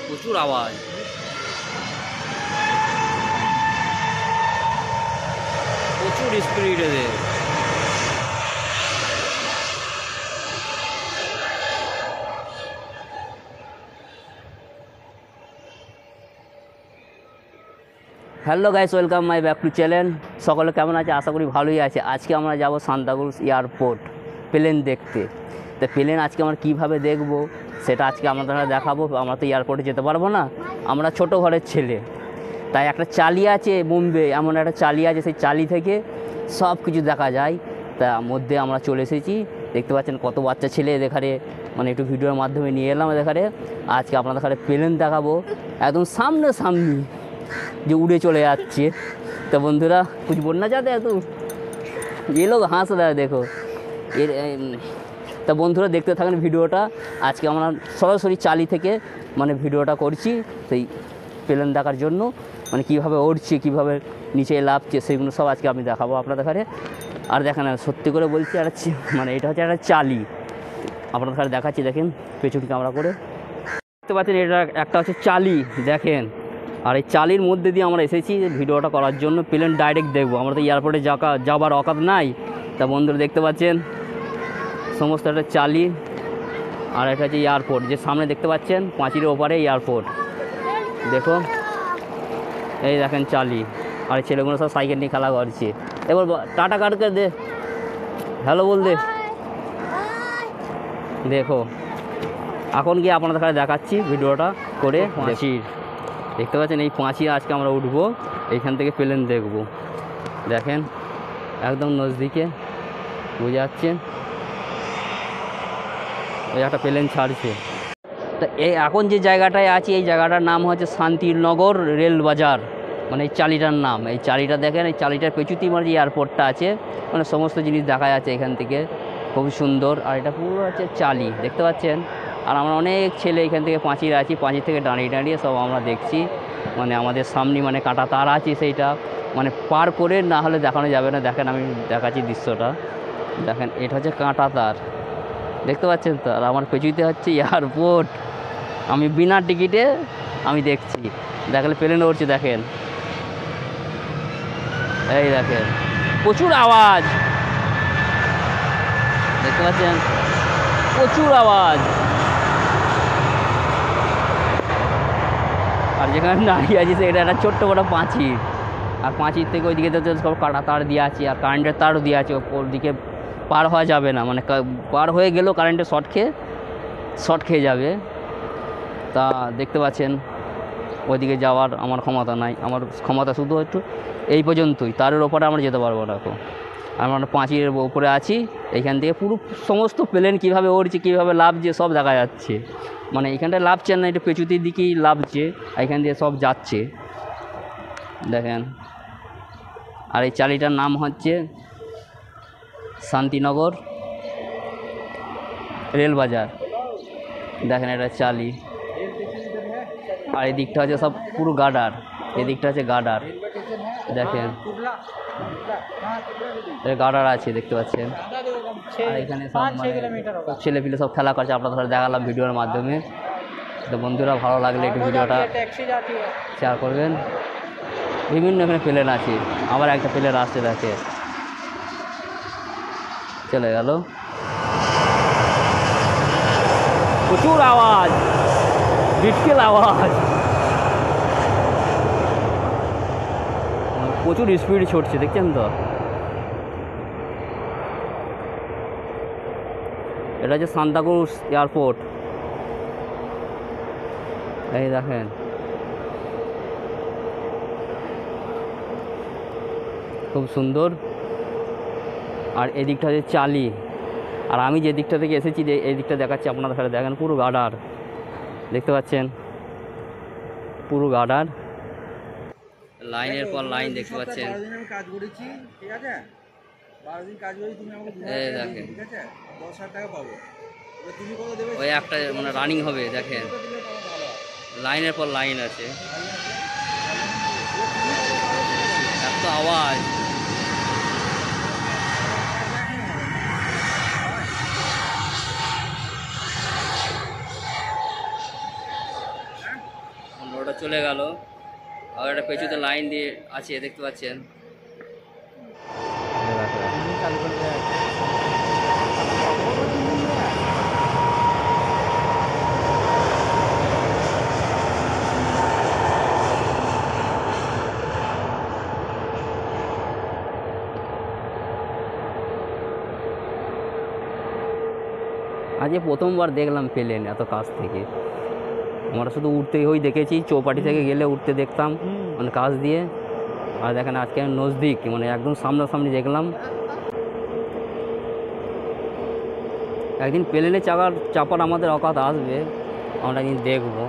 প্রচুর আওয়াজ। প্রচুর স্পিড এদের। Hello guys, welcome my back to channel. সকলে কেমন আছে? আশা করি ভালোই আছে। আজকে আমরা যাব সান্তাক্রুজ এয়ারপোর্ট প্লেন দেখতে। তো প্লেন আজকে আমরা কীভাবে দেখব সেটা আজকে আমাদের দেখাবো। আমরা তো এয়ারপোর্টে যেতে পারবো না, আমরা ছোট ঘরের ছেলে। তাই একটা চালি আছে বোম্বে, এমন একটা চালি আছে, সেই চালি থেকে সব কিছু দেখা যায়। তা মধ্যে আমরা চলে এসেছি। দেখতে পাচ্ছেন কত বাচ্চা ছেলে এখানে, মানে একটু ভিডিওর মাধ্যমে নিয়ে এলাম এখানে। আজকে আপনাদের এখানে প্লেন দেখাবো একদম সামনাসামনি, যে উড়ে চলে যাচ্ছে। তো বন্ধুরা कुछ बोलना चाहते हैं? तो ये लोग हंस रहे हैं, देखो এর। তা বন্ধুরা দেখতে থাকেন ভিডিওটা। আজকে আমরা সরাসরি চালি থেকে মানে ভিডিওটা করছি সেই প্লেন দেখার জন্য, মানে কীভাবে উড়ছে, কীভাবে নিচে লাফছে, সেগুলো সব আজকে আমি দেখাবো আপনাদের এখানে। আর দেখেন, সত্যি করে বলছি, আর মানে এটা হচ্ছে একটা চালি, আপনাদের এখানে দেখাচ্ছি। দেখেন পেছন ক্যামেরা করে দেখতে পাচ্ছেন, এটা একটা হচ্ছে চালি, দেখেন। আর এই চালির মধ্যে দিয়ে আমরা এসেছি ভিডিওটা করার জন্য। প্লেন ডাইরেক্ট দেখবো, আমরা তো এয়ারপোর্টে যাবার অকাত নাই। তা বন্ধুরা দেখতে পাচ্ছেন সমস্ত একটা চালি। আর এটা হচ্ছে এয়ারপোর্ট, যে সামনে দেখতে পাচ্ছেন পাঁচিলের ওপারে এয়ারপোর্ট। দেখো, এই দেখেন চালি। আর ছেলেগুলো সব সাইকেল নিয়ে খেলা করছে। এবার টাটা কাটকে দে, হ্যালো বল দে। দেখো এখন গিয়ে আপনাদের কাছে দেখাচ্ছি ভিডিওটা করে। পাঁচির দেখতে পাচ্ছেন, এই পাঁচিল আজকে আমরা উঠবো, এইখান থেকে প্লেন দেখব। দেখেন একদম নজদিকে বুঝে যাচ্ছে, ওই একটা প্লেন ছাড়ছে। তা এই এখন যে জায়গাটায় আছি, এই জায়গাটার নাম হচ্ছে শান্তিনগর রেল বাজার, মানে এই চালিটার নাম। এই চালিটা দেখেন, এই চালিটার পেছুতেই মানে যে এয়ারপোর্টটা আছে, মানে সমস্ত জিনিস দেখা যাচ্ছে এখান থেকে, খুবই সুন্দর। আর এটা পুরো হচ্ছে চালি, দেখতে পাচ্ছেন। আর আমরা অনেক ছেলে এখান থেকে পাঁচিল আছি, পাঁচিল থেকে দাঁড়িয়ে দাঁড়িয়ে সব আমরা দেখছি। মানে আমাদের সামনে মানে কাঁটা তার আছে, সেইটা মানে পার করে না হলে দেখানো যাবে না। দেখেন আমি দেখাচ্ছি দৃশ্যটা, দেখেন এটা হচ্ছে কাঁটা তার, দেখতে পাচ্ছেন তো। আর আমার পেছুতে হচ্ছে এয়ারপোর্ট, আমি বিনা টিকিটে আমি দেখছি। দেখলে প্লেন উঠছে, দেখেন এই দেখেন প্রচুর আওয়াজ, দেখতে পাচ্ছেন প্রচুর আওয়াজ। আর যেখানে দাঁড়িয়ে আছে সেটা একটা ছোট্ট বড় পাঁচিল। আর পাঁচিল থেকে ওইদিকে সব কাটা তার দিয়ে আছে, আর কারেন্টের তারও দিয়ে আছে। ওপর দিকে পার হওয়া যাবে না, মানে পার হয়ে গেলেও কারেন্টের শর্ট খেয়ে যাবে। তা দেখতে পাচ্ছেন ওইদিকে যাওয়ার আমার ক্ষমতা নাই, আমার ক্ষমতা শুধু একটু এই পর্যন্তই, তারের ওপরে আমরা যেতে পারবো না। এখন আমরা পাঁচিলের ওপরে আছি, এইখান থেকে পুরো সমস্ত প্লেন কীভাবে উড়ছে, কীভাবে লাফছে সব দেখা যাচ্ছে। মানে এইখানটায় লাফছে না, এটা পেছুতির দিকেই লাফছে, এইখান দিয়ে সব যাচ্ছে, দেখেন। আর এই চালিটার নাম হচ্ছে শান্তিনগর রেলবাজার, দেখেন এটা চালি। আর এই দিকটা হচ্ছে সব পুরো গার্ডার, এদিকটা হচ্ছে গার্ডার, দেখেন গার্ডার আছে, দেখতে পাচ্ছেন। আর এখানে সব মানে ছেলেপিলে সব খেলা করছে, আপনাদের দেখালাম ভিডিওর মাধ্যমে। তো বন্ধুরা ভালো লাগলে একটু ভিডিওটা শেয়ার করবেন। বিভিন্ন এখানে প্লেন আছে, আবার একটা প্লেন আসছে, দেখে চলে গেল। প্রচুর আওয়াজ, বিটকেল আওয়াজ, প্রচুর স্পিড ছুটছে, দেখছেন তো। এটা হচ্ছে সান্তাক্রুজ এয়ারপোর্ট, এই দেখেন খুব সুন্দর। আর এদিকটা হচ্ছে চালি। আর আমি যে দিকটা থেকে এসেছি, এই দিকটা দেখাচ্ছি আপনাদের কাছে, দেখেন পুরো গার্ডার, দেখতে পাচ্ছেন পুরো গার্ডার, লাইনের পর লাইন, দেখতে পাচ্ছেন। কাজ করেছি, ঠিক আছে, 12 দিন কাজ করেছি, তুমি আমাকে দেখেন, ঠিক আছে, 10,000 টাকা পাবো। তুমি কত দেবে? ওই একটা মানে রানিং হবে, দেখেন লাইনের পর লাইন আছে, এত আওয়াজ। ওটা চলে গেল। আর একটা পেছুতে লাইন দিয়ে আছে দেখতে পাচ্ছেন। চালু করবে আজকে প্রথমবার দেখলাম প্লেন এত কাছ থেকে। আমরা শুধু উঠতে ওই দেখেছি, চৌপাটি থেকে গেলে উঠতে দেখতাম মানে কাছ দিয়ে। আর দেখেন আজকে আমি নজদিক মানে একদম সামনাসামনি দেখলাম। একদিন প্লেনে চাপার আমাদের অকাত আসবে, আমরা একদিন দেখবো।